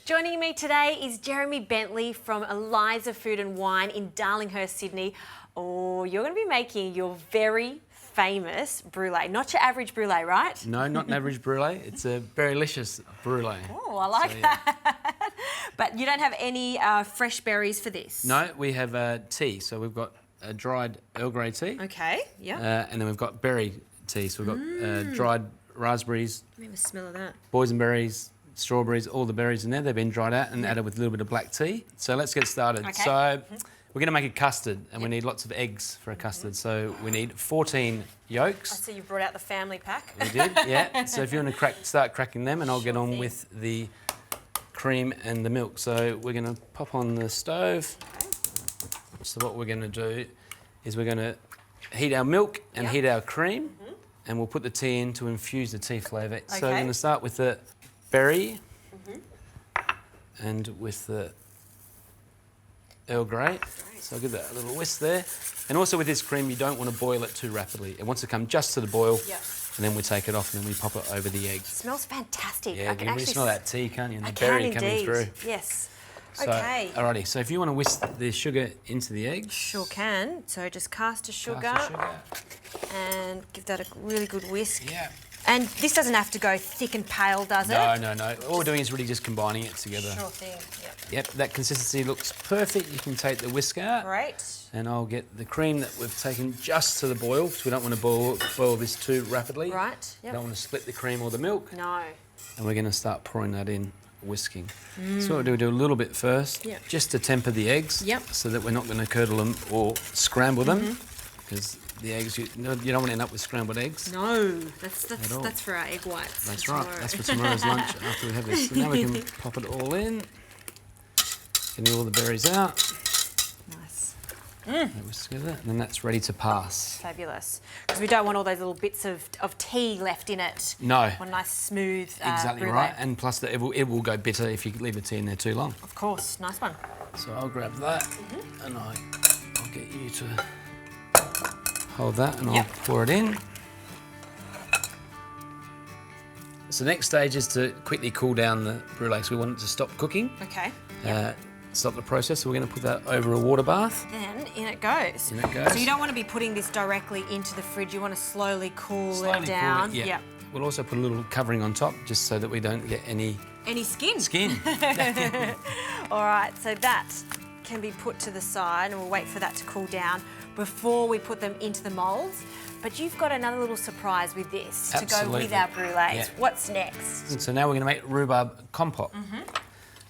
Joining me today is Jeremy Bentley from Eliza Food and Wine in Darlinghurst, Sydney. Oh, you're going to be making your very famous brulee. Not your average brulee, right? No, not an average brulee. It's a very delicious brulee. Oh, I like that. But you don't have any fresh berries for this? No, we have tea. So we've got a dried Earl Grey tea. Okay, yeah. And then we've got berry tea. So we've got dried raspberries. Let me have a smell of that. Boysenberries, strawberries, all the berries in there. They've been dried out and added with a little bit of black tea. So let's get started. Okay. So we're going to make a custard, and we need lots of eggs for a custard. So we need 14 yolks. I see you brought out the family pack. We did, yeah. So if you want to start cracking them, and I'll get on with the cream and the milk. So we're going to pop on the stove. Okay. So what we're going to do is we're going to heat our milk and heat our cream, and we'll put the tea in to infuse the tea flavour. Okay. So we're going to start with the berry and with the Earl Grey. So I'll give that a little whisk there. And also with this cream, you don't want to boil it too rapidly. It wants to come just to the boil, and then we take it off and then we pop it over the egg. It smells fantastic. Yeah, I can you really actually smell that tea, can't you? And I the berry can coming through. Yes. So, okay. Alrighty, so if you want to whisk the sugar into the eggs. Sure can. So just cast a sugar, and give that a really good whisk. Yeah. And this doesn't have to go thick and pale, does it? No. All we're doing is really just combining it together. Sure thing, Yep, that consistency looks perfect. You can take the whisk out. Great. And I'll get the cream that we've taken just to the boil, because we don't want to boil this too rapidly. Right, yep. Don't want to split the cream or the milk. No. And we're going to start pouring that in, whisking. So what we'll do a little bit first, just to temper the eggs, so that we're not going to curdle them or scramble them, because the eggs, you don't want to end up with scrambled eggs. No, that's for our egg whites. That's right, that's for tomorrow's lunch after we have this. So now we can pop it all in, getting all the berries out. Nice. Whisk together, and then that's ready to pass. Fabulous. Because we don't want all those little bits of tea left in it. No. Want a nice smooth Exactly brulee. right, and plus it will go bitter if you leave the tea in there too long. Of course, nice one. So I'll grab that, and I'll get you to hold that, and I'll pour it in. So the next stage is to quickly cool down the brulee, so we want it to stop cooking. Okay. Stop the process, so we're going to put that over a water bath. Then in it goes. In it goes. So you don't want to be putting this directly into the fridge, you want to slowly cool it down. Cool it, yeah. We'll also put a little covering on top, just so that we don't get any skin. Skin. All right, so that can be put to the side, and we'll wait for that to cool down before we put them into the moulds. But you've got another little surprise with this to go with our brulees. Yeah. What's next? So now we're going to make rhubarb compote.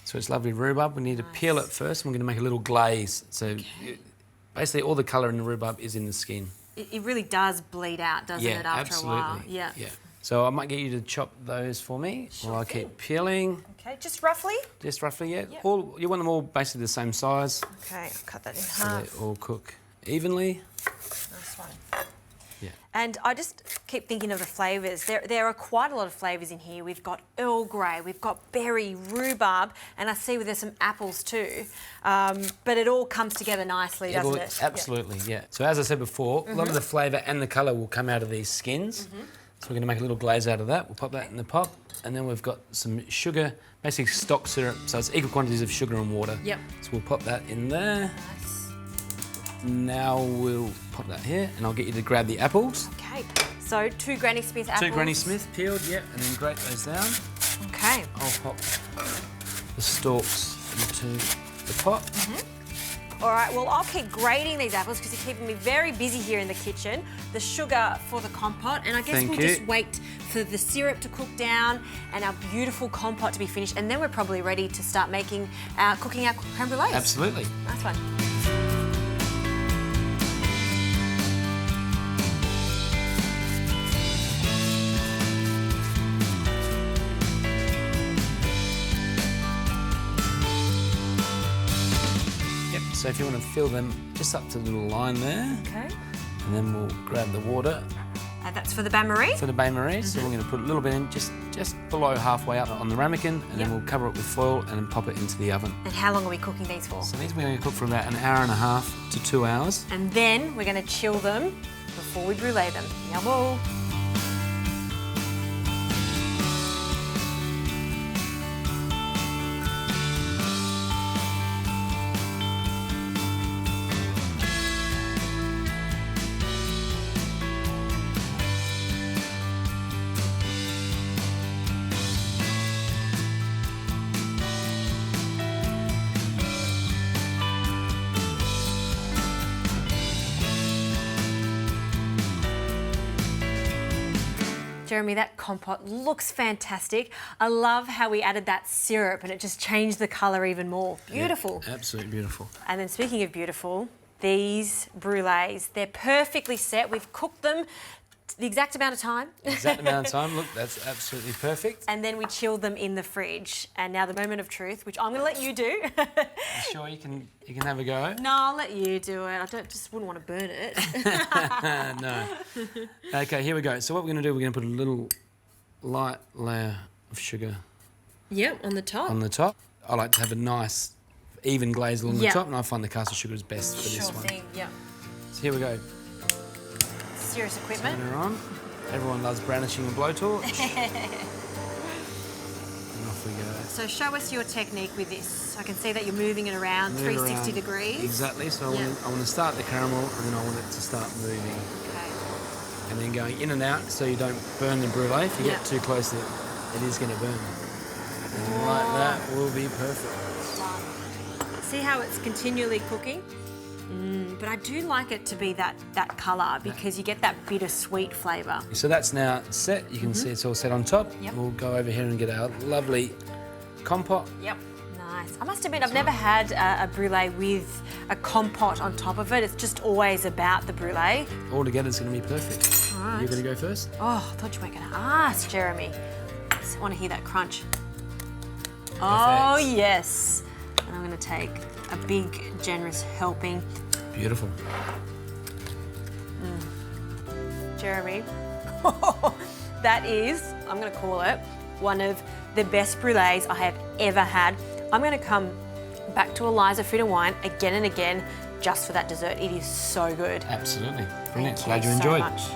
So it's lovely rhubarb. We need to peel it first, and we're going to make a little glaze. So basically all the colour in the rhubarb is in the skin. It really does bleed out, doesn't it, after a while? Yeah. So I might get you to chop those for me while I keep peeling. Okay, just roughly? Just roughly, yeah. You want them all basically the same size. Okay, I'll cut that in so half. So they all cook evenly. Nice one. Yeah. And I just keep thinking of the flavours. There are quite a lot of flavours in here. We've got Earl Grey, we've got berry, rhubarb, and I see there's some apples too. But it all comes together nicely, doesn't it? Absolutely, yeah. So as I said before, a lot of the flavour and the colour will come out of these skins. So we're going to make a little glaze out of that. We'll pop that in the pot. And then we've got some sugar, basically stock syrup. So it's equal quantities of sugar and water. Yep. So we'll pop that in there. Nice. Now we'll pop that here, and I'll get you to grab the apples. Okay. So 2 Granny Smith apples. 2 Granny Smith peeled, and then grate those down. Okay. I'll pop the stalks into the pot. All right, well, I'll keep grating these apples because you're keeping me very busy here in the kitchen. The sugar for the compote, and I guess we'll just wait for the syrup to cook down and our beautiful compote to be finished, and then we're probably ready to start cooking our creme brulees. Absolutely. Nice one. So if you want to fill them just up to the little line there. Okay. And then we'll grab the water. And that's for the bain-marie? For the bain-marie. So we're going to put a little bit in, just below halfway up on the ramekin, and then we'll cover it with foil and then pop it into the oven. And how long are we cooking these for? So these we're going to cook for about 1.5 hours to 2 hours. And then we're going to chill them before we brulee them. Yummo! Jeremy, that compote looks fantastic. I love how we added that syrup and it just changed the colour even more. Beautiful. Yeah, absolutely beautiful. And then speaking of beautiful, these brulees, they're perfectly set. We've cooked them the exact amount of time. Exact amount of time. Look, that's absolutely perfect. And then we chilled them in the fridge. And now the moment of truth, which I'm going to let you do. You sure you can have a go? No, I'll let you do it. I just wouldn't want to burn it. No. Okay, here we go. So what we're going to do, we're going to put a little light layer of sugar. Yep, on the top. On the top. I like to have a nice even glaze along the top, and I find the caster sugar is best for this one. Sure thing, yeah. So here we go. Serious equipment. Turn her on. Everyone loves brandishing a blowtorch. And off we go. So show us your technique with this. I can see that you're moving it around 360 degrees. Exactly. So I want to start the caramel, and then I want it to start moving. Okay. And then going in and out so you don't burn the brulee. If you get too close, it is going to burn. And like that will be perfect. See how it's continually cooking? But I do like it to be that colour because you get that bittersweet flavour. So that's now set. You can see it's all set on top. Yep. We'll go over here and get our lovely compote. Yep. Nice. I must admit, I've never had a brulee with a compote on top of it. It's just always about the brulee. All together it's going to be perfect. All right. You're going to go first? Oh, I thought you weren't going to ask, Jeremy. I want to hear that crunch. Perfect. Oh, yes. And I'm going to take a big, generous helping. Beautiful. Jeremy, that is, I'm going to call it, one of the best brulees I have ever had. I'm going to come back to Eliza Food and Wine again and again just for that dessert. It is so good. Absolutely. Brilliant. Thank Glad you so enjoyed. much.